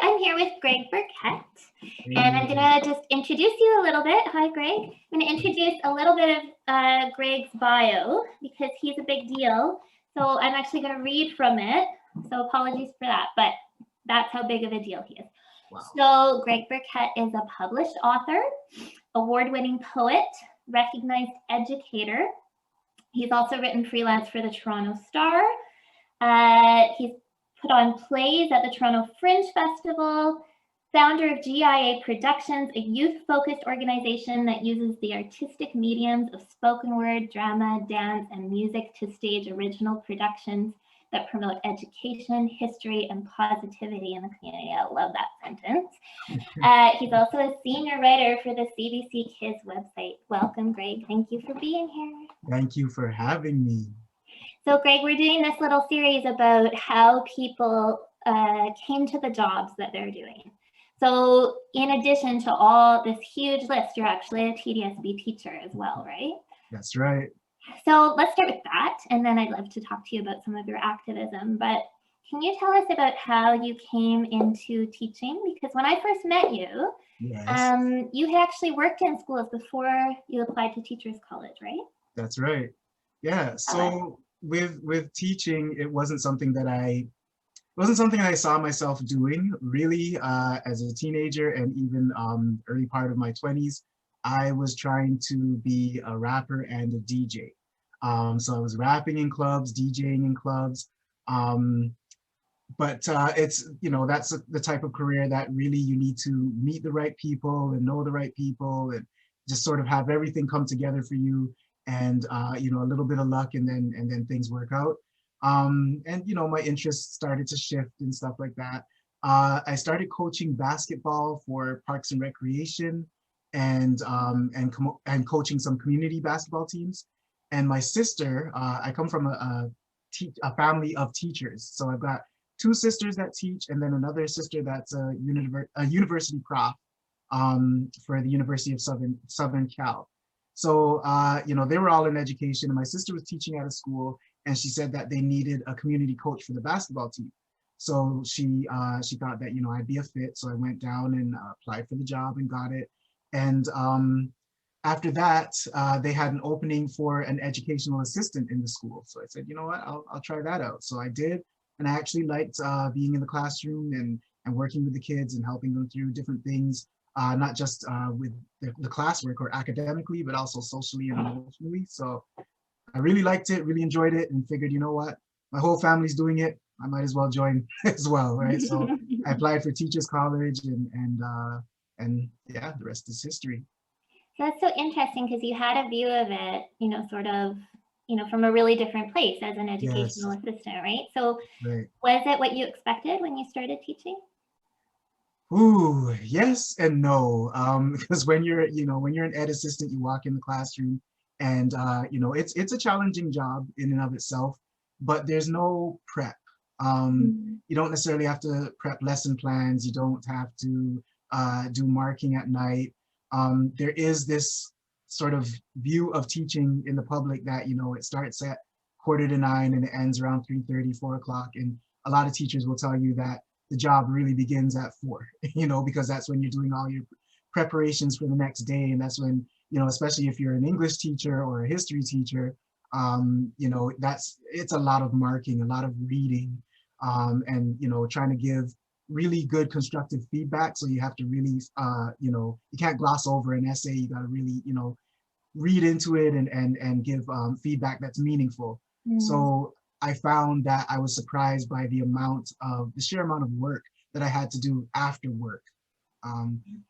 I'm here with Greg Birkett, and I'm Hey. going to just introduce you a little bit. Hi, Greg. I'm going to introduce a little bit of Greg's bio because he's a big deal. So I'm actually going to read from it. So apologies for that, but that's how big of a deal he is. Wow. So Greg Birkett is a published author, award-winning poet, recognized educator. He's also written freelance for the Toronto Star. He's put on plays at the Toronto Fringe Festival, founder of GIA Productions, a youth-focused organization that uses the artistic mediums of spoken word, drama, dance, and music to stage original productions that promote education, history, and positivity in the community. I love that sentence. He's also a senior writer for the CBC Kids website. Welcome, Greg. Thank you for being here. Thank you for having me. So, Greg, we're doing this little series about how people came to the jobs that they're doing. So, in addition to all this huge list, you're actually a TDSB teacher as well, right? That's right. So let's start with that, and then I'd love to talk to you about some of your activism. But can you tell us about how you came into teaching? Because when I first met you, Yes. You had actually worked in schools before you applied to Teachers College, right? That's right. Yeah. So with teaching, it wasn't something that I saw myself doing really as a teenager, and even early part of my 20s. I was trying to be a rapper and a DJ. So I was rapping in clubs, DJing in clubs. But it's, that's the type of career that really you need to meet the right people and know the right people and just sort of have everything come together for you, and a little bit of luck, and then things work out. And my interests started to shift and stuff like that. I started coaching basketball for Parks and Recreation, and coaching some community basketball teams. And my sister, I come from a family of teachers, so I've got two sisters that teach, and then another sister that's a university prof for the University of Southern Cal. So they were all in education, and my sister was teaching at a school, and she said that they needed a community coach for the basketball team. So she thought that I'd be a fit. So I went down and applied for the job and got it. And after that, they had an opening for an educational assistant in the school. So I said, you know what, I'll try that out. So I did, and I actually liked being in the classroom and working with the kids and helping them through different things, not just with the classwork or academically, but also socially and emotionally. So I really liked it, really enjoyed it, and figured, you know what, my whole family's doing it, I might as well join as well, right? So I applied for Teachers College, and yeah, the rest is history. That's so interesting because you had a view of it, sort of, from a really different place as an educational assistant, right? So was it what you expected when you started teaching? Ooh, yes and no. Because when you're an ed assistant, you walk in the classroom, and it's a challenging job in and of itself, but there's no prep. You don't necessarily have to prep lesson plans. You don't have to do marking at night. There is this sort of view of teaching in the public that it starts at 8:45 and it ends around 3:30, 4 o'clock, and a lot of teachers will tell you that the job really begins at 4, because that's when you're doing all your preparations for the next day, and that's when especially if you're an English teacher or a history teacher, it's a lot of marking, a lot of reading, and trying to give really good constructive feedback. So you have to really, you can't gloss over an essay. You got to really, read into it and give feedback that's meaningful. So I found that I was surprised by the sheer amount of work that I had to do after work.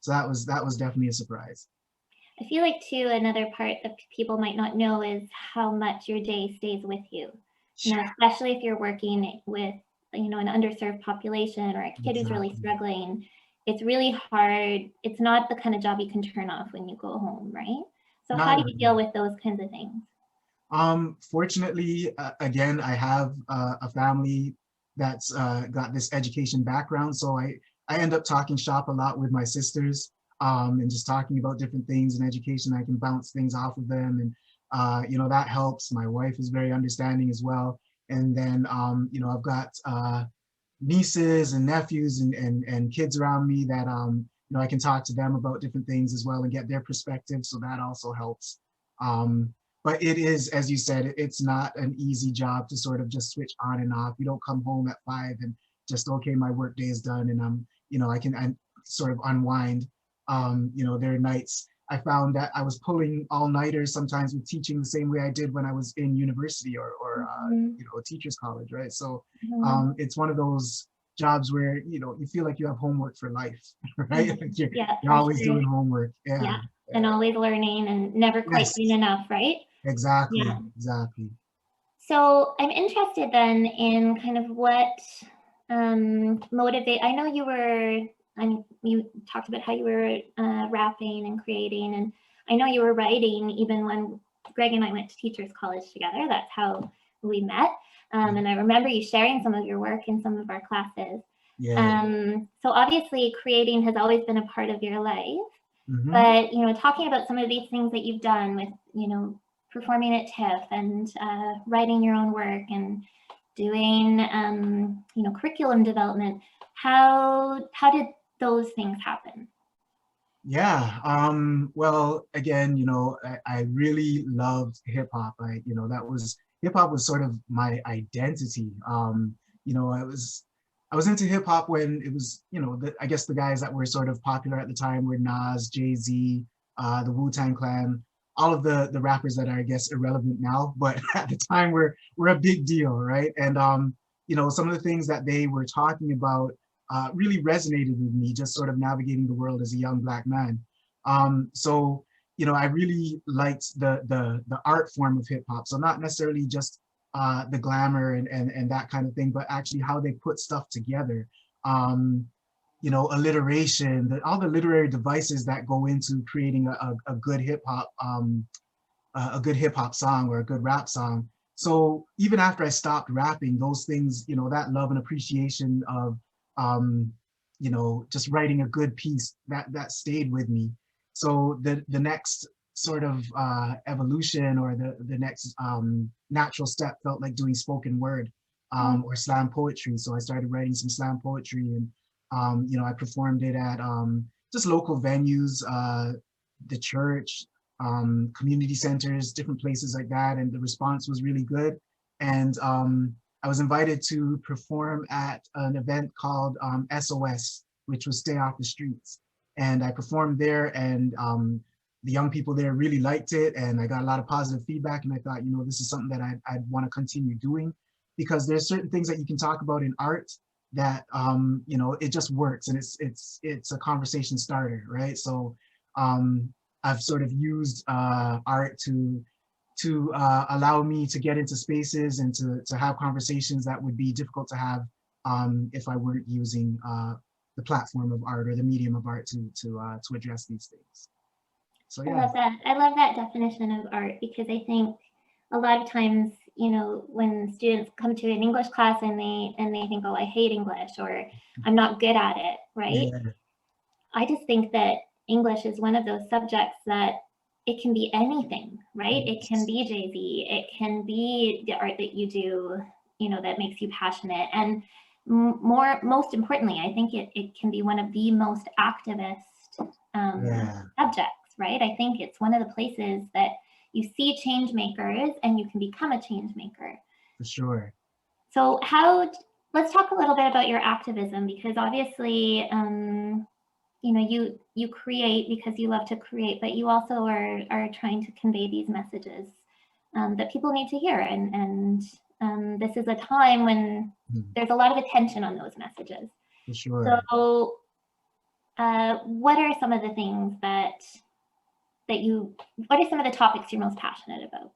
So that was definitely a surprise. I feel like too, another part that people might not know is how much your day stays with you. Especially if you're working with an underserved population or a kid who's really struggling. It's really hard. It's not the kind of job you can turn off when you go home, right? So how do you deal with those kinds of things? Fortunately, again, I have a family that's got this education background, so I end up talking shop a lot with my sisters, and just talking about different things in education. I can bounce things off of them, and that helps. My wife is very understanding as well. And then I've got nieces and nephews and kids around me that you know, I can talk to them about different things as well and get their perspective. So that also helps. But it is, as you said, it's not an easy job to sort of just switch on and off. You don't come home at 5 and just, okay, my work day is done and you know, I sort of unwind. You know, there are nights I found that I was pulling all-nighters sometimes with teaching the same way I did when I was in university or you know, a teacher's college, right? So it's one of those jobs where, you know, you feel like you have homework for life, right? Like you're always doing homework. Yeah, and always learning and never quite doing enough, right? Exactly, Yeah. exactly. So I'm interested then in kind of what motivate. I know you talked about how you were rapping and creating, and I know you were writing even when Greg and I went to Teachers College together. That's how we met. And I remember you sharing some of your work in some of our classes. So obviously creating has always been a part of your life. But, you know, talking about some of these things that you've done with, you know, performing at TIFF and writing your own work and doing, you know, curriculum development, how did those things happen? Yeah, well, again, you know, I really loved hip hop. You know, hip hop was sort of my identity. You know, I was into hip hop when it was, you know, I guess the guys that were sort of popular at the time were Nas, Jay-Z, the Wu-Tang Clan, all of the rappers that are, I guess, irrelevant now, but at the time were a big deal, right? And you know, some of the things that they were talking about really resonated with me, just sort of navigating the world as a young Black man. So, you know, I really liked the art form of hip hop. So not necessarily just the glamour and that kind of thing, but actually how they put stuff together. You know, alliteration, all the literary devices that go into creating a good hip hop, a good hip hop song or a good rap song. So even after I stopped rapping, those things, you know, that love and appreciation of, you know, just writing a good piece, that stayed with me. So the next sort of evolution or the next natural step felt like doing spoken word or slam poetry. So I started writing some slam poetry and, you know, I performed it at just local venues, the church, community centers, different places like that. And the response was really good. And I was invited to perform at an event called SOS, which was Stay Off the Streets. And I performed there and the young people there really liked it. And I got a lot of positive feedback. And I thought, you know, this is something that I'd want to continue doing because there's certain things that you can talk about in art that, you know, it just works and it's a conversation starter, right? So I've sort of used art to allow me to get into spaces and to have conversations that would be difficult to have if I weren't using the platform of art or the medium of art to address these things. So yeah. I love that. I love that definition of art because I think a lot of times, you know, when students come to an English class and they think, oh, I hate English or I'm not good at it, right? Yeah. I just think that English is one of those subjects that it can be anything, right? It can be Jay-Z, it can be the art that you do, you know, that makes you passionate. And most importantly, I think it can be one of the most activist subjects, right? I think it's one of the places that you see change makers and you can become a change maker. For sure. So let's talk a little bit about your activism because obviously, you know, you create because you love to create, but you also are trying to convey these messages that people need to hear. And this is a time when there's a lot of attention on those messages. For sure. So what are some of the things what are some of the topics you're most passionate about?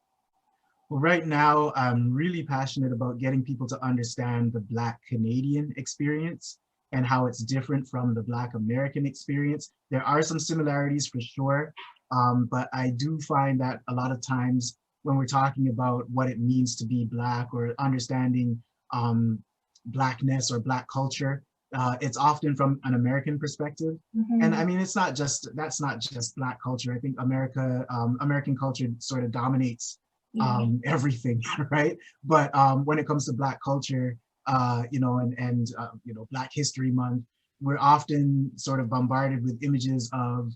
Well, right now, I'm really passionate about getting people to understand the Black Canadian experience and how it's different from the Black American experience. There are some similarities for sure, but I do find that a lot of times when we're talking about what it means to be Black or understanding Blackness or Black culture, it's often from an American perspective. And I mean, that's not just Black culture. I think American culture sort of dominates everything, right? But when it comes to Black culture, Black History Month, we're often sort of bombarded with images of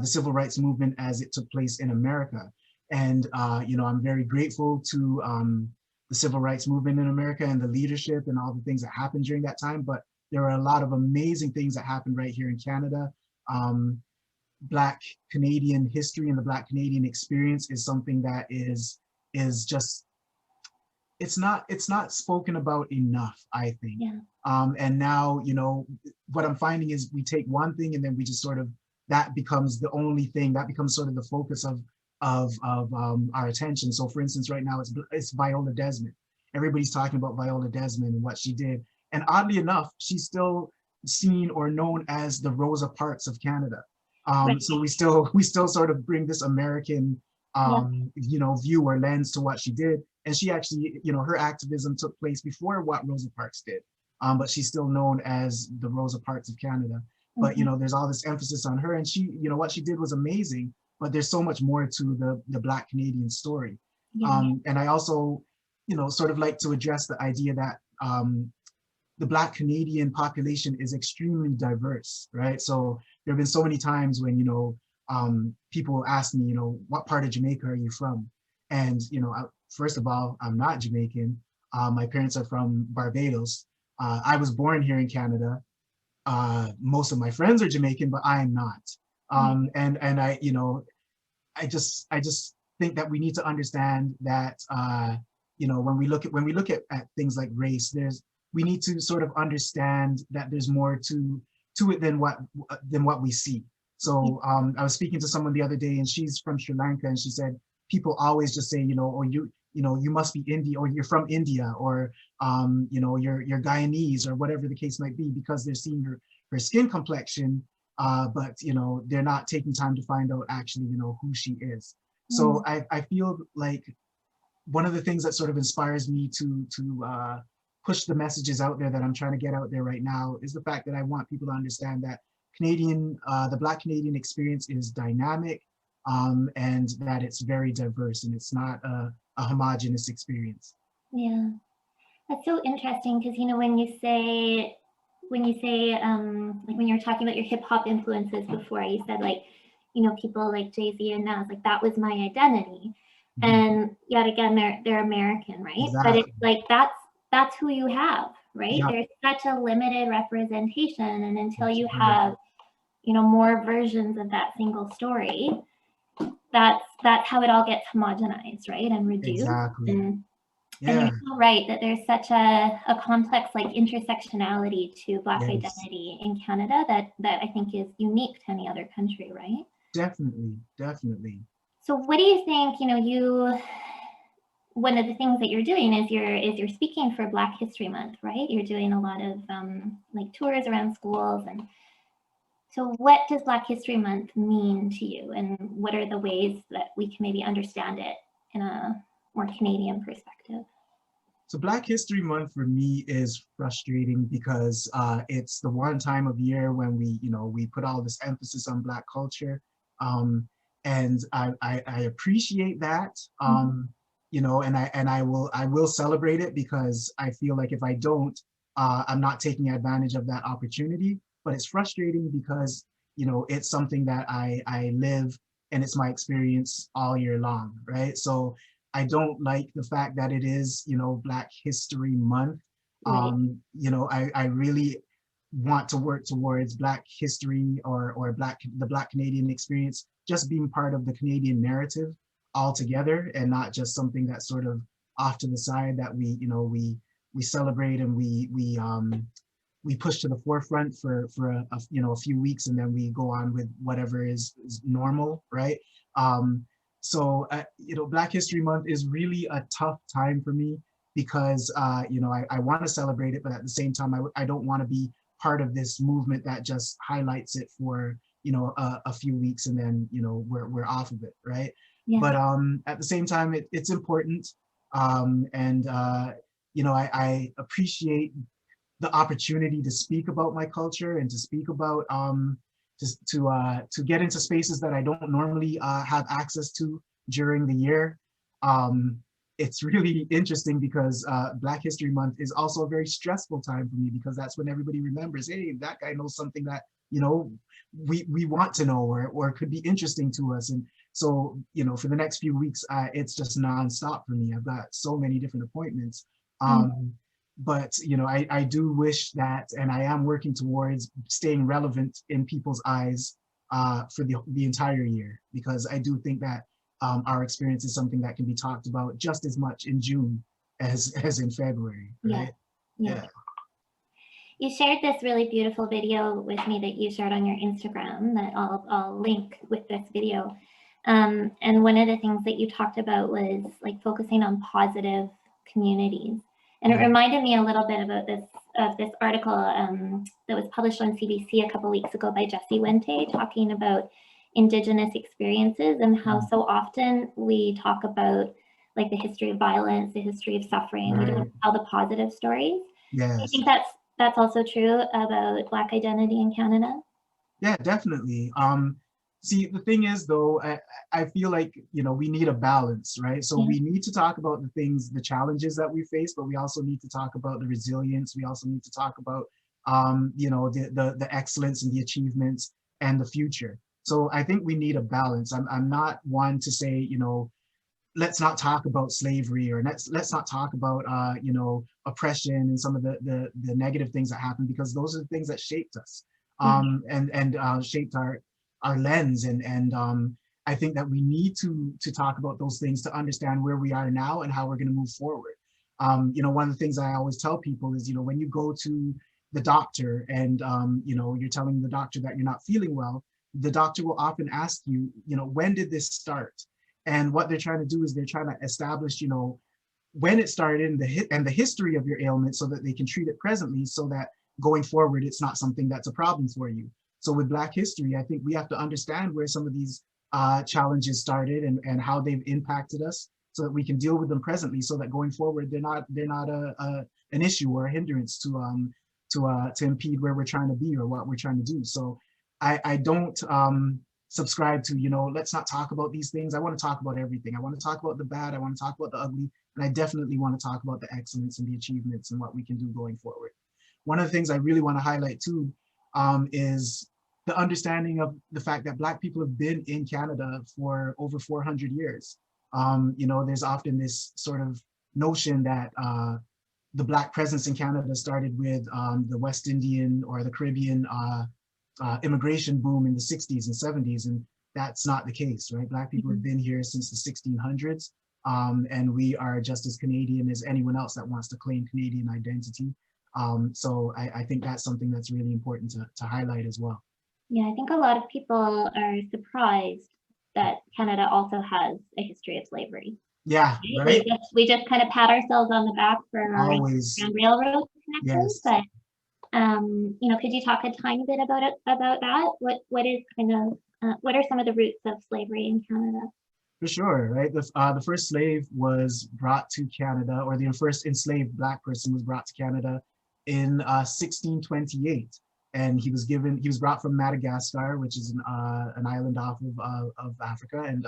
the civil rights movement as it took place in America. And, I'm very grateful to the civil rights movement in America and the leadership and all the things that happened during that time. But there are a lot of amazing things that happened right here in Canada. Black Canadian history and the Black Canadian experience is something that is just, it's not spoken about enough, I think. Yeah. And now, what I'm finding is we take one thing and then we just sort of, that becomes the only thing, that becomes sort of the focus of our attention. So for instance, right now it's Viola Desmond. Everybody's talking about Viola Desmond and what she did. And oddly enough, she's still seen or known as the Rosa Parks of Canada. Right. So we still sort of bring this American, view or lens to what she did. And she actually, her activism took place before what Rosa Parks did. But she's still known as the Rosa Parks of Canada. But, there's all this emphasis on her, and she, what she did was amazing, but there's so much more to the Black Canadian story. Yeah. And I also, sort of like to address the idea that the Black Canadian population is extremely diverse, right? So there have been so many times when, people ask me, what part of Jamaica are you from? And, first of all, I'm not Jamaican. My parents are from Barbados. I was born here in Canada. Most of my friends are Jamaican, but I am not. And I, I just think that we need to understand that, when we look at things like race, we need to sort of understand that there's more to it than what we see. So I was speaking to someone the other day, and she's from Sri Lanka, and she said people always just say, oh, you must be Indian, or you're from India, or you're Guyanese, or whatever the case might be, because they're seeing her skin complexion, but they're not taking time to find out actually who she is. So I feel like one of the things that sort of inspires me to push the messages out there that I'm trying to get out there right now is the fact that I want people to understand that the Black Canadian experience is dynamic, and that it's very diverse, and it's not a homogenous experience. Yeah, that's so interesting, because when you say like when you were talking about your hip hop influences before, you said people like Jay-Z and Nas, like that was my identity. And yet again, they're American, right? Exactly. But it's like that's who you have, right? Yeah. There's such a limited representation, and until you have more versions of that single story, that's how it all gets homogenized, right? And reduced. Exactly. And you're so right that there's such a complex intersectionality to Black identity in Canada that I think is unique to any other country, right? Definitely. So what do you think, one of the things that you're doing is you're speaking for Black History Month, right? You're doing a lot of tours around schools. And so what does Black History Month mean to you? And what are the ways that we can maybe understand it in a more Canadian perspective? So Black History Month for me is frustrating because it's the one time of year when we put all this emphasis on Black culture. And I appreciate that, and I will celebrate it, because I feel like if I don't, I'm not taking advantage of that opportunity. But it's frustrating because it's something that I live, and it's my experience all year long, right? So I don't like the fact that it is Black History Month. Right. I really want to work towards Black history or the Black Canadian experience just being part of the Canadian narrative altogether, and not just something that's sort of off to the side that we celebrate and we push to the forefront for a few weeks, and then we go on with whatever is normal, right? So Black History Month is really a tough time for me, because I want to celebrate it, but at the same time I don't want to be part of this movement that just highlights it for a few weeks, and then we're off of it, right? Yeah. But at the same time it's important, and I appreciate the opportunity to speak about my culture and to speak about to get into spaces that I don't normally have access to during the year. it's really interesting because Black History Month is also a very stressful time for me, because that's when everybody remembers, hey, that guy knows something that, you know, we want to know, or could be interesting to us. And so, you know, for the next few weeks, it's just nonstop for me. I've got so many different appointments. But, you know, I do wish that, and I am working towards staying relevant in people's eyes for the entire year, because I do think that our experience is something that can be talked about just as much in June as in February, right? Yeah. You shared this really beautiful video with me that you shared on your Instagram that I'll link with this video. And one of the things that you talked about was like focusing on positive communities. And it reminded me a little bit about this article that was published on CBC a couple weeks ago by Jesse Wente, talking about Indigenous experiences and how so often we talk about like the history of violence, the history of suffering. We don't tell the positive stories. I think that's also true about Black identity in Canada. Yeah, definitely. See, the thing is, though, I feel like, you know, we need a balance, right? So we need to talk about the things, the challenges that we face, but we also need to talk about the resilience. We also need to talk about, you know, the excellence and the achievements and the future. So I think we need a balance. I'm not one to say, you know, let's not talk about slavery, or let's not talk about you know, oppression and some of the negative things that happened, because those are the things that shaped us and shaped our lens, and I think that we need to talk about those things to understand where we are now and how we're going to move forward. You know, one of the things I always tell people is, you know, when you go to the doctor and you know, you're telling the doctor that you're not feeling well, the doctor will often ask you, you know, when did this start? And what they're trying to do is they're trying to establish, you know, when it started and the history of your ailment, so that they can treat it presently, so that going forward, it's not something that's a problem for you. So with Black history, I think we have to understand where some of these challenges started and how they've impacted us, so that we can deal with them presently, so that going forward, they're not an issue or a hindrance to impede where we're trying to be or what we're trying to do. So I don't subscribe to, you know, let's not talk about these things. I want to talk about everything. I want to talk about the bad. I want to talk about the ugly. And I definitely want to talk about the excellence and the achievements and what we can do going forward. One of the things I really want to highlight too is the understanding of the fact that Black people have been in Canada for over 400 years. You know, there's often this sort of notion that the Black presence in Canada started with the West Indian or the Caribbean immigration boom in the 60s and 70s, and that's not the case, right? Black people have been here since the 1600s, and we are just as Canadian as anyone else that wants to claim Canadian identity. So I think that's something that's really important to highlight as well. Yeah, I think a lot of people are surprised that Canada also has a history of slavery. Yeah, right? We just kind of pat ourselves on the back for our railroad connections, but you know, could you talk a tiny bit about that? What is kind of what are some of the roots of slavery in Canada? For sure, right? The first slave was brought to Canada, or the first enslaved Black person was brought to Canada in 1628, and he was brought from Madagascar, which is an island off of Africa, and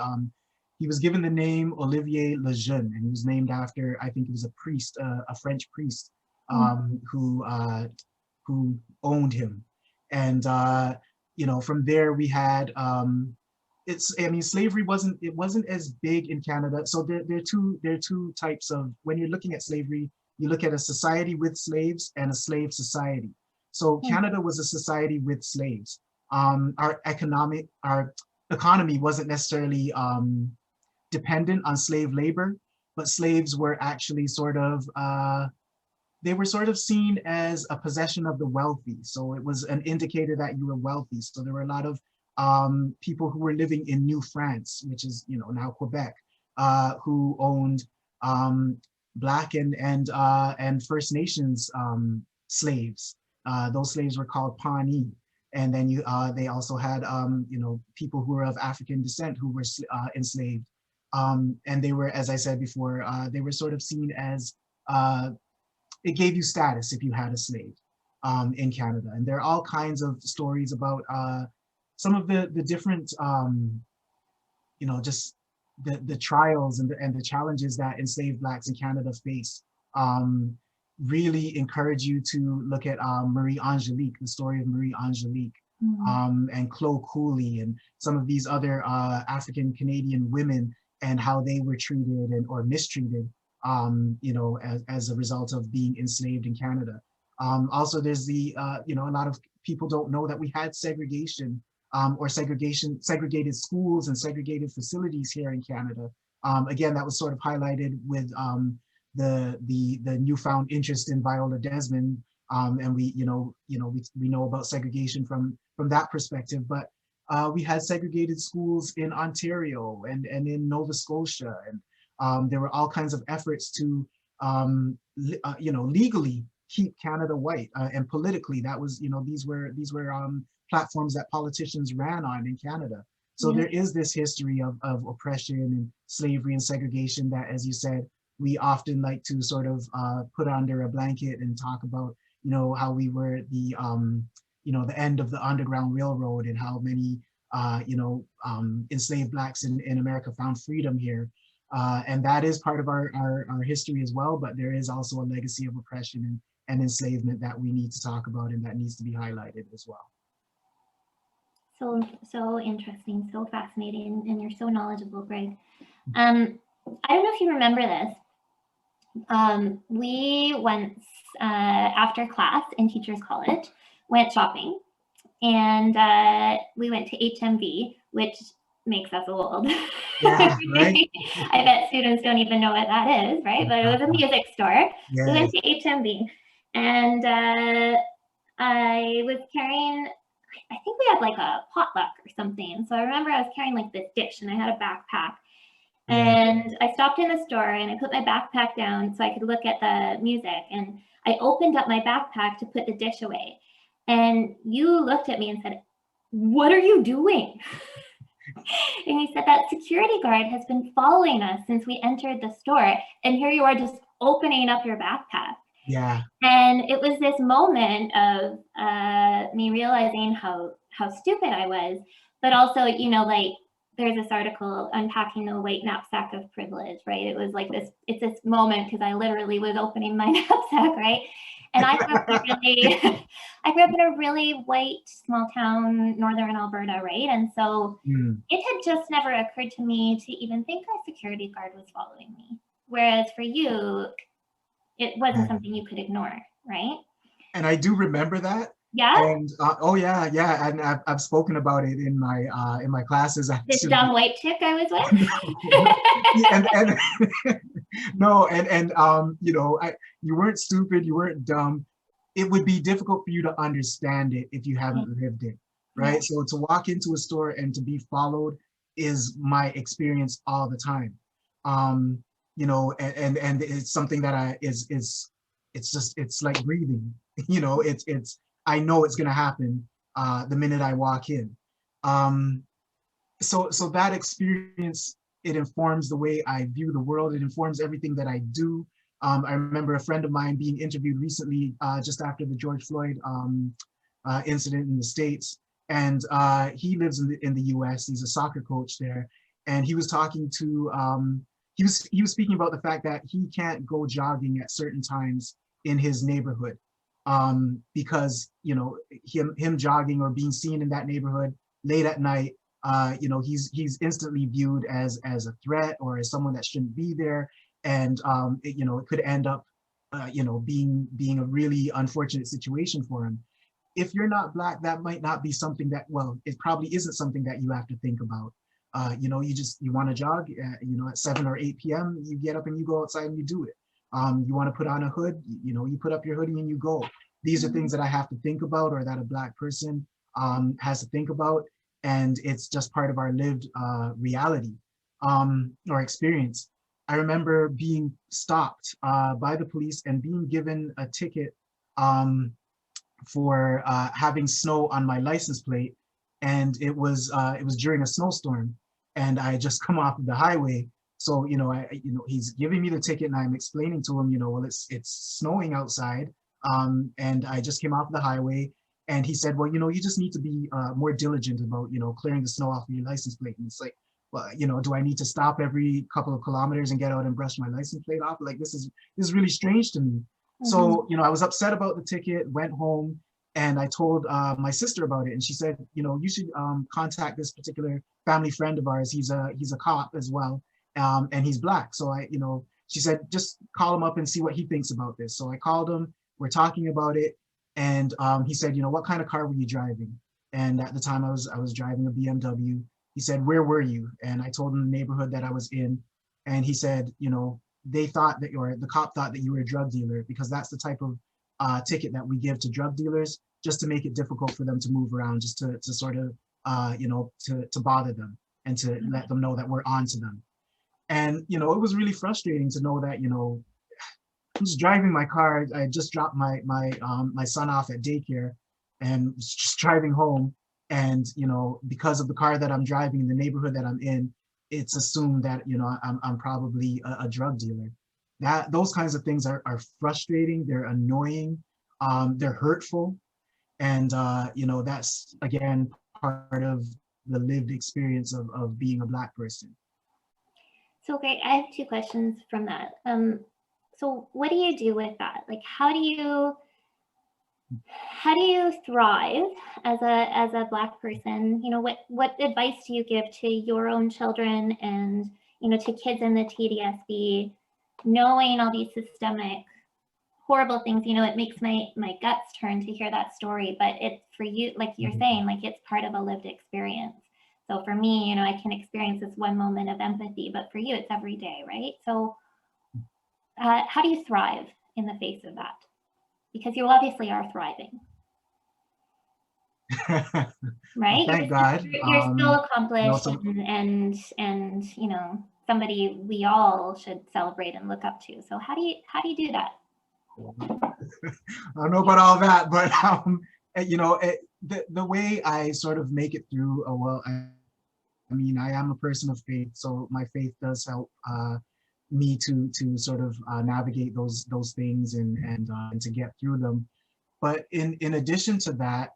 he was given the name Olivier Lejeune, and he was named after, I think it was a priest, a French priest, who owned him. And you know, from there we had I mean, slavery wasn't as big in Canada. So there are two types of, when you're looking at slavery, you look at a society with slaves and a slave society. So Canada was a society with slaves. Our economy wasn't necessarily dependent on slave labor, but slaves were actually they were sort of seen as a possession of the wealthy. So it was an indicator that you were wealthy. So there were a lot of people who were living in New France, which is, you know, now Quebec, who owned Black and First Nations slaves. Those slaves were called Pawnee. And then they also had, you know, people who were of African descent who were enslaved. And they were, as I said before, they were sort of seen as, it gave you status if you had a slave in Canada. And there are all kinds of stories about some of the different, you know, just the trials and the challenges that enslaved Blacks in Canada face, really encourage you to look at Marie Angelique, the story of Marie Angelique, and Chloe Cooley, and some of these other African Canadian women, and how they were treated or mistreated, you know, as a result of being enslaved in Canada. Also, there's the, you know, a lot of people don't know that we had segregation, or segregated schools and segregated facilities here in Canada. Again, that was sort of highlighted with the newfound interest in Viola Desmond, and we know about segregation from that perspective. But we had segregated schools in Ontario and in Nova Scotia, and there were all kinds of efforts to you know, legally keep Canada white, and politically that was, you know, these were platforms that politicians ran on in Canada. So there is this history of oppression and slavery and segregation that, as you said, we often like to sort of put under a blanket and talk about, you know, how we were the, you know, the end of the Underground Railroad, and how many, you know, enslaved Blacks in America found freedom here. And that is part of our history as well, but there is also a legacy of oppression and enslavement that we need to talk about, and that needs to be highlighted as well. So interesting, so fascinating, and you're so knowledgeable, Greg. I don't know if you remember this. We once, after class in Teachers College, went shopping, and we went to HMV, which makes us old. Yeah, right? I bet students don't even know what that is, right? But it was a music store. Yes. We went to HMV, and I was carrying, I think we had like a potluck or something. So I remember I was carrying like this dish, and I had a backpack. And I stopped in the store, and I put my backpack down so I could look at the music. And I opened up my backpack to put the dish away. And you looked at me and said, "What are you doing?" And you said that security guard has been following us since we entered the store. And here you are just opening up your backpack. Yeah. And it was this moment of me realizing how stupid I was, but also, you know, like, there's this article, Unpacking the White Knapsack of Privilege, right? It was like this, it's this moment, because I literally was opening my knapsack, right? And I grew up in a really white, small town, northern Alberta, right? And so it had just never occurred to me to even think a security guard was following me. Whereas for you, it wasn't something you could ignore, right? And I do remember that. Yeah. And oh yeah, and I've spoken about it in my classes. Actually. This dumb white chick I was with. and no, and you know, you weren't stupid, you weren't dumb. It would be difficult for you to understand it if you haven't lived it, right? So to walk into a store and to be followed is my experience all the time. You know, and it's something that it's like breathing. You know, it's I know it's going to happen the minute I walk in. So that experience, it informs the way I view the world. It informs everything that I do. I remember a friend of mine being interviewed recently, just after the George Floyd incident in the States, and he lives in the U.S. He's a soccer coach there, and he was talking to he was speaking about the fact that he can't go jogging at certain times in his neighborhood. Because, you know, him jogging or being seen in that neighborhood late at night, you know, he's instantly viewed as a threat or as someone that shouldn't be there, and you know, it could end up, you know, being a really unfortunate situation for him. If you're not Black, that might not be something that, well, it probably isn't something that you have to think about. You know, you want to jog, you know, at 7 or 8 p.m. you get up and you go outside and you do it. You want to put on a hood, you know, you put up your hoodie and you go. These are things that I have to think about, or that a Black person has to think about. And it's just part of our lived reality or experience. I remember being stopped by the police and being given a ticket for having snow on my license plate. And it was during a snowstorm, and I had just come off of the highway. So, you know, he's giving me the ticket, and I'm explaining to him, you know, well, it's snowing outside, and I just came off the highway. And he said, well, you know, you just need to be more diligent about, you know, clearing the snow off of your license plate. And it's like, well, you know, do I need to stop every couple of kilometers and get out and brush my license plate off? Like, this is really strange to me. So, you know, I was upset about the ticket, went home, and I told my sister about it. And she said, you know, you should contact this particular family friend of ours. He's a cop as well, and he's Black. So you know, she said, just call him up and see what he thinks about this. So I called him, we're talking about it. And he said, you know, what kind of car were you driving? And at the time I was driving a BMW. He said, where were you? And I told him the neighborhood that I was in. And he said, you know, they thought that, or the cop thought that you were a drug dealer, because that's the type of ticket that we give to drug dealers, just to make it difficult for them to move around, just to sort of, you know, to bother them and to let them know that we're on to them. And, you know, it was really frustrating to know that, you know, I'm just driving my car. I just dropped my son off at daycare and was just driving home. And, you know, because of the car that I'm driving in the neighborhood that I'm in, it's assumed that, you know, I'm probably a drug dealer. Those kinds of things are frustrating. They're annoying. They're hurtful. And, you know, that's, again, part of the lived experience of being a Black person. So great. I have two questions from that. So what do you do with that? Like, how do you thrive as a Black person? You know, what advice do you give to your own children and, you know, to kids in the TDSB, knowing all these systemic horrible things? You know, it makes my guts turn to hear that story, but it's for you, like you're saying, like it's part of a lived experience. So for me, you know, I can experience this one moment of empathy, but for you, it's every day, right? So how do you thrive in the face of that? Because you obviously are thriving. Right? Thank God. You're still accomplished, you know, and you know, somebody we all should celebrate and look up to. So how do you do that? I don't know about all that, but you know, the way I sort of make it through, well, I mean, I am a person of faith, so my faith does help me to sort of navigate those things and to get through them. But in addition to that,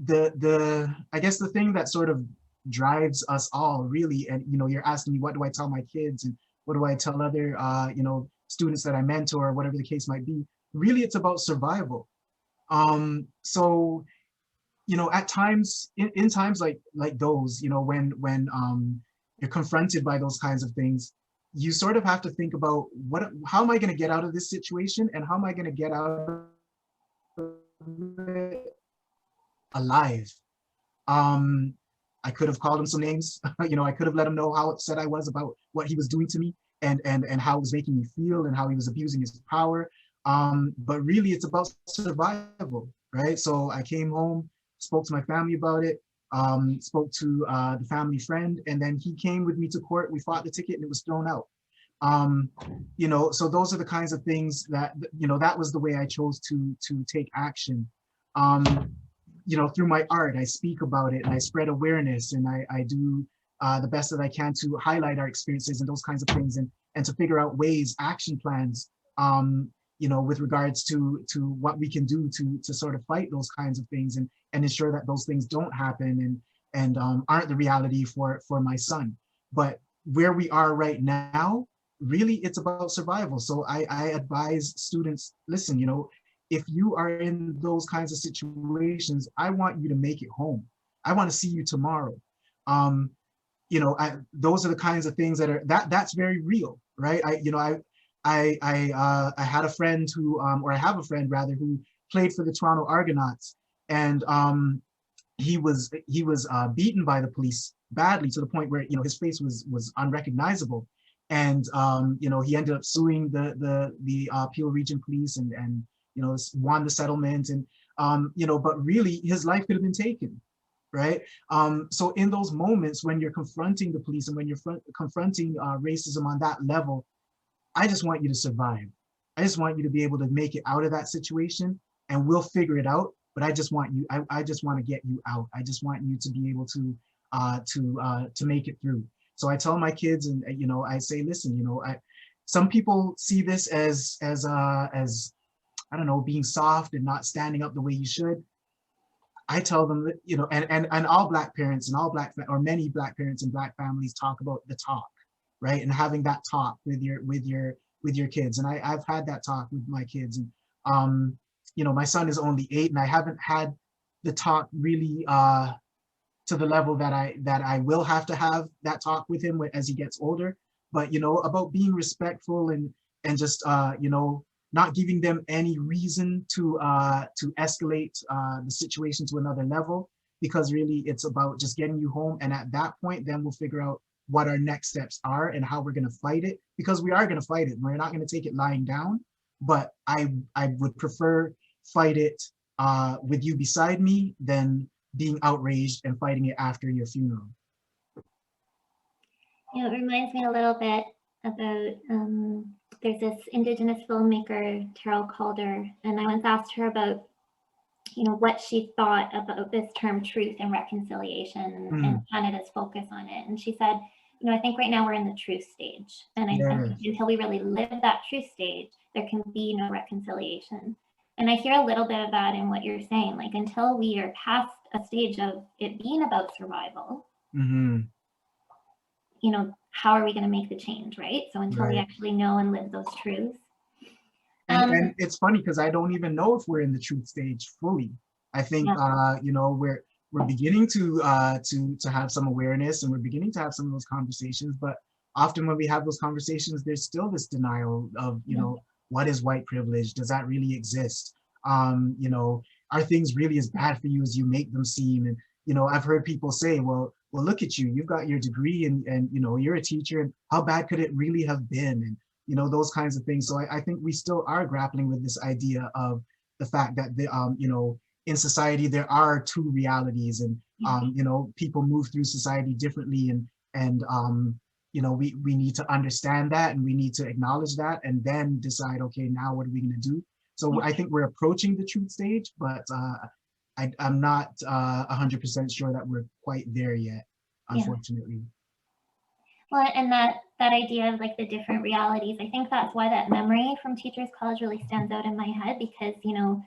I guess the thing that sort of drives us all really, and you know, you're asking me, what do I tell my kids and what do I tell other you know, students that I mentor, or whatever the case might be, really it's about survival. So, you know, at times, in times like those, you know, when you're confronted by those kinds of things, you sort of have to think about how am I going to get out of this situation, and how am I going to get out of it alive? I could have called him some names. You know, I could have let him know how upset I was about what he was doing to me, and how it was making me feel, and how he was abusing his power. But really, it's about survival, right? So I came home, spoke to my family about it, spoke to the family friend, and then he came with me to court. We fought the ticket, and it was thrown out. You know, so those are the kinds of things that, you know, that was the way I chose to take action. You know, through my art, I speak about it and I spread awareness, and I do the best that I can to highlight our experiences and those kinds of things, and to figure out ways, action plans, you know, with regards to what we can do to sort of fight those kinds of things, and ensure that those things don't happen and aren't the reality for my son. But where we are right now, really, it's about survival. So I advise students, listen, you know, if you are in those kinds of situations, I want you to make it home. I want to see you tomorrow. You know, those are the kinds of things that's very real, right? I had a friend who, or I have a friend rather, who played for the Toronto Argonauts, and he was beaten by the police badly, to the point where, you know, his face was unrecognizable, and you know, he ended up suing the Peel Region Police, and you know, won the settlement, and you know, but really his life could have been taken, right? So in those moments when you're confronting the police and when you're confronting racism on that level, I just want you to survive. I just want you to be able to make it out of that situation, and we'll figure it out. But I just want you, I just want to get you out. I just want you to be able to make it through. So I tell my kids, and you know, I say, listen, you know, some people see this as I don't know, being soft and not standing up the way you should. I tell them that, you know, and all Black parents and all Black, or many Black parents and Black families talk about the talk, right? And having that talk with your kids. And I've had that talk with my kids. And, you know, my son is only 8 and I haven't had the talk really to the level that I will have to have that talk with him as he gets older. But, you know, about being respectful and just, you know, not giving them any reason to escalate the situation to another level, because really it's about just getting you home. And at that point, then we'll figure out what our next steps are and how we're going to fight it, because we are going to fight it. We're not going to take it lying down, but I would prefer fight it with you beside me than being outraged and fighting it after your funeral. You know, it reminds me a little bit about, there's this Indigenous filmmaker, Carol Calder, and I once asked her about, you know, what she thought about this term truth and reconciliation and Canada's focus on it. And she said, you know, I think right now we're in the truth stage. And I think until we really live that truth stage, there can be no reconciliation. And I hear a little bit of that in what you're saying, like until we are past a stage of it being about survival, you know, how are we going to make the change, right? So until we actually know and live those truths. And it's funny because I don't even know if we're in the truth stage fully. I think you know, we're beginning to have some awareness, and we're beginning to have some of those conversations. But often when we have those conversations, there's still this denial of, you know, what is white privilege? Does that really exist? You know, are things really as bad for you as you make them seem? And you know, I've heard people say, well, look at you, you've got your degree and you know, you're a teacher, and how bad could it really have been? And you know, those kinds of things. So I think we still are grappling with this idea of the fact that you know, in society there are two realities, and you know, people move through society differently, and you know, we need to understand that, and we need to acknowledge that, and then decide, okay, now what are we going to do? So I think we're approaching the truth stage, but I'm not 100% sure that we're quite there yet, unfortunately. Well, and that idea of like the different realities, I think that's why that memory from Teachers College really stands out in my head, because, you know,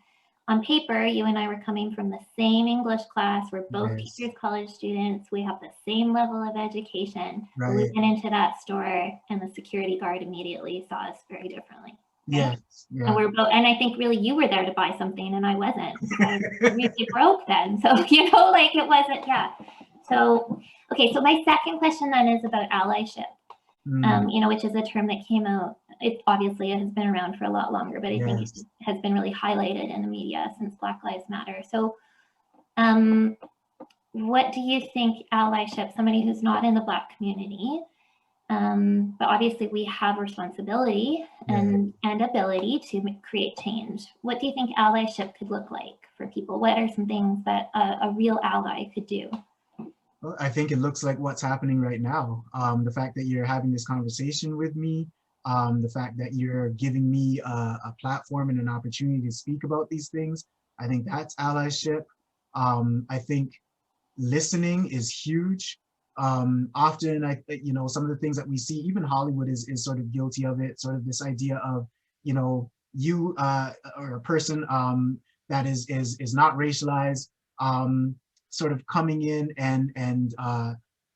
on paper, you and I were coming from the same English class. We're both Teachers College students. We have the same level of education. But we went into that store and the security guard immediately saw us very differently. Right? And we're both, and I think really you were there to buy something and I wasn't. I was really broke then. So, you know, like it wasn't, So, okay, so my second question then is about allyship, you know, which is a term that came out. It obviously has been around for a lot longer, but I think it has been really highlighted in the media since Black Lives Matter. So, what do you think allyship, somebody who's not in the Black community, but obviously we have responsibility and ability to create change. What do you think allyship could look like for people? What are some things that a real ally could do? Well, I think it looks like what's happening right now. The fact that you're having this conversation with me, the fact that you're giving me a platform and an opportunity to speak about these things, I think that's allyship. I think listening is huge. Often, you know, some of the things that we see, even Hollywood is sort of guilty of it, sort of this idea of, you know, you or a person that is not racialized, sort of coming in and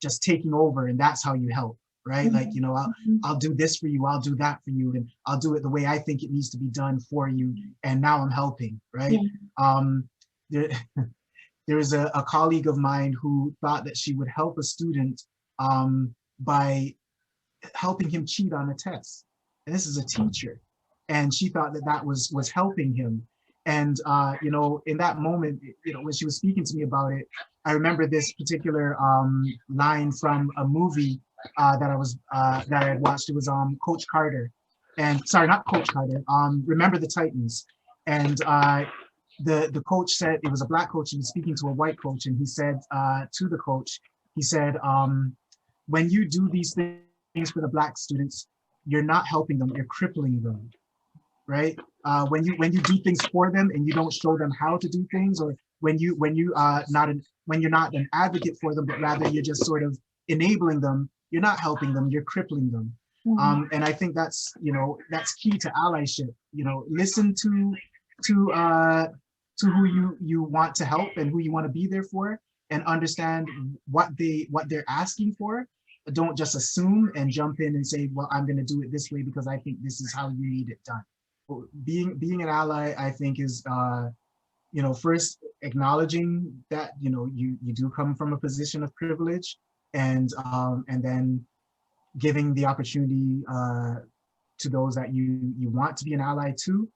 just taking over, and that's how you help, right? Like, you know, I'll do this for you, I'll do that for you, and I'll do it the way I think it needs to be done for you, and now I'm helping, right? There was a colleague of mine who thought that she would help a student by helping him cheat on a test. And this is a teacher. And she thought that that was helping him. And, you know, in that moment, you know, when she was speaking to me about it, I remember this particular line from a movie that I had watched. It was Coach Carter. And sorry, not Coach Carter, Remember the Titans. And the coach said, it was a Black coach, he was speaking to a white coach, and he said to the coach, he said, when you do these things for the Black students, you're not helping them, you're crippling them, right? When you do things for them and you don't show them how to do things, or when you're not an advocate for them, but rather you're just sort of enabling them, you're not helping them, you're crippling them. And I think that's, you know, that's key to allyship. You know, listen to to who you want to help and who you want to be there for, and understand what they're asking for. Don't just assume and jump in and say, well, I'm going to do it this way because I think this is how you need it done. Being an ally, I think, is first acknowledging that you do come from a position of privilege, and then giving the opportunity to those that you want to be an ally to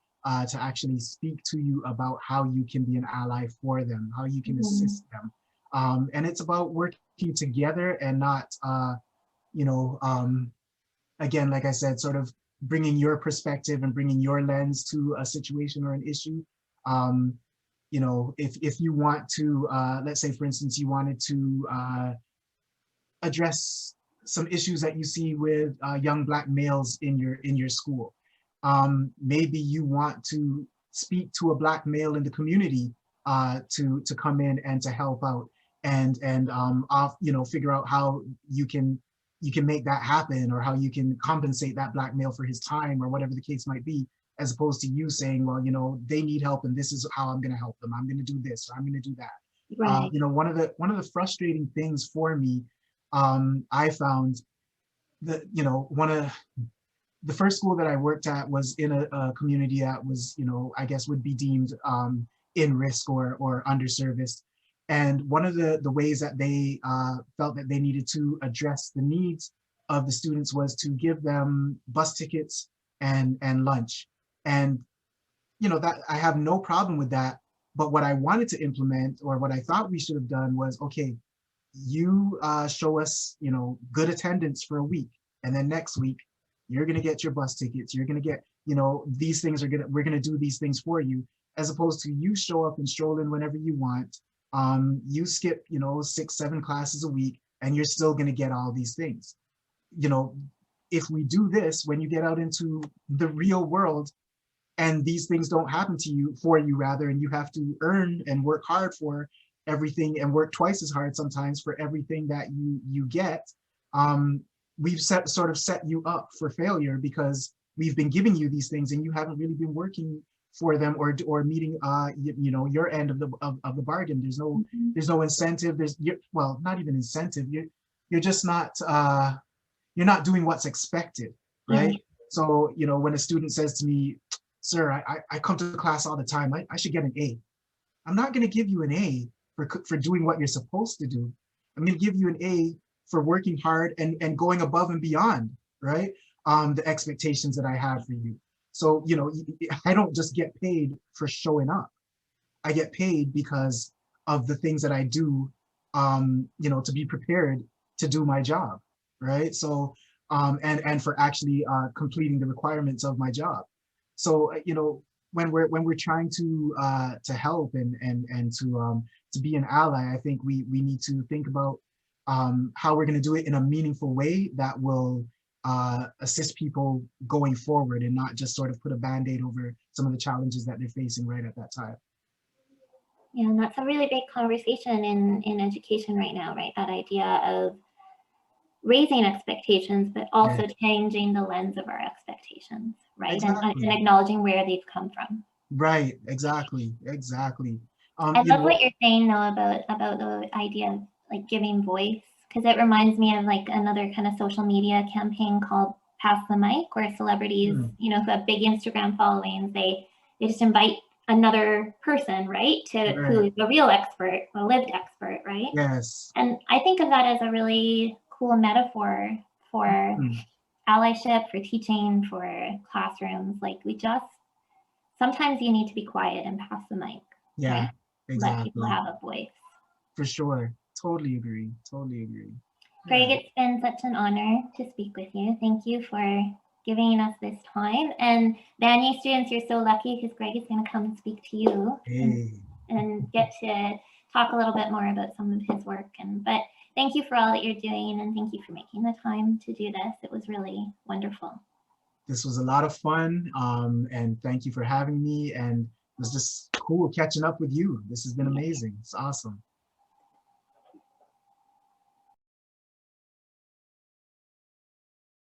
actually speak to you about how you can be an ally for them, how you can assist them. And it's about working together and not, again, like I said, sort of bringing your perspective and bringing your lens to a situation or an issue. If you want to, let's say, for instance, you wanted to address some issues that you see with young Black males in your school. Maybe you want to speak to a Black male in the community to come in and to help out and figure out how you can make that happen, or how you can compensate that Black male for his time, or whatever the case might be, as opposed to you saying, well, they need help and this is how I'm going to help them. I'm going to do this, or I'm going to do that. Right. One of the frustrating things for me, I found that, one of the first school that I worked at was in a community that was, I guess would be deemed in risk or underserviced. And one of the ways that they felt that they needed to address the needs of the students was to give them bus tickets and lunch. And, that I have no problem with that. But what I wanted to implement, or what I thought we should have done, was, okay, you show us, good attendance for a week. And then next week, you're going to get your bus tickets. You're going to get, these things we're going to do these things for you, as opposed to you show up and stroll in whenever you want. You skip, 6-7 classes a week, and you're still going to get all these things. If we do this, when you get out into the real world and these things don't happen to you, and you have to earn and work hard for everything, and work twice as hard sometimes for everything that you get, we've sort of set you up for failure, because we've been giving you these things and you haven't really been working for them or meeting your end of the bargain. There's no incentive. Well, not even incentive. You're just not you're not doing what's expected, right? So when a student says to me, "Sir, I come to class all the time. I should get an A." I'm not going to give you an A for doing what you're supposed to do. I'm going to give you an A for working hard and going above and beyond, right? The expectations that I have for you. So, I don't just get paid for showing up. I get paid because of the things that I do, to be prepared to do my job, right? So, and for actually completing the requirements of my job. So, when we're trying to help and to be an ally, I think we need to think about how we're going to do it in a meaningful way that will assist people going forward, and not just sort of put a Band-Aid over some of the challenges that they're facing right at that time. Yeah, and that's a really big conversation in education right now, right? That idea of raising expectations, but also changing the lens of our expectations, right? Exactly. And acknowledging where they've come from. Right, exactly. I love what you're saying though about the idea of like giving voice, because it reminds me of like another kind of social media campaign called Pass the Mic, where celebrities, who have big Instagram followings, they just invite another person, right, who is a real expert, a lived expert, right? Yes. And I think of that as a really cool metaphor for allyship, for teaching, for classrooms. Like sometimes you need to be quiet and pass the mic. Yeah, right? exactly. Let people have a voice. For sure. Totally agree. Greg, it's been such an honor to speak with you. Thank you for giving us this time. And Banyan students, you're so lucky, because Greg is going to come and speak to you and get to talk a little bit more about some of his work. But thank you for all that you're doing, and thank you for making the time to do this. It was really wonderful. This was a lot of fun, and thank you for having me. And it was just cool catching up with you. This has been amazing. It's awesome.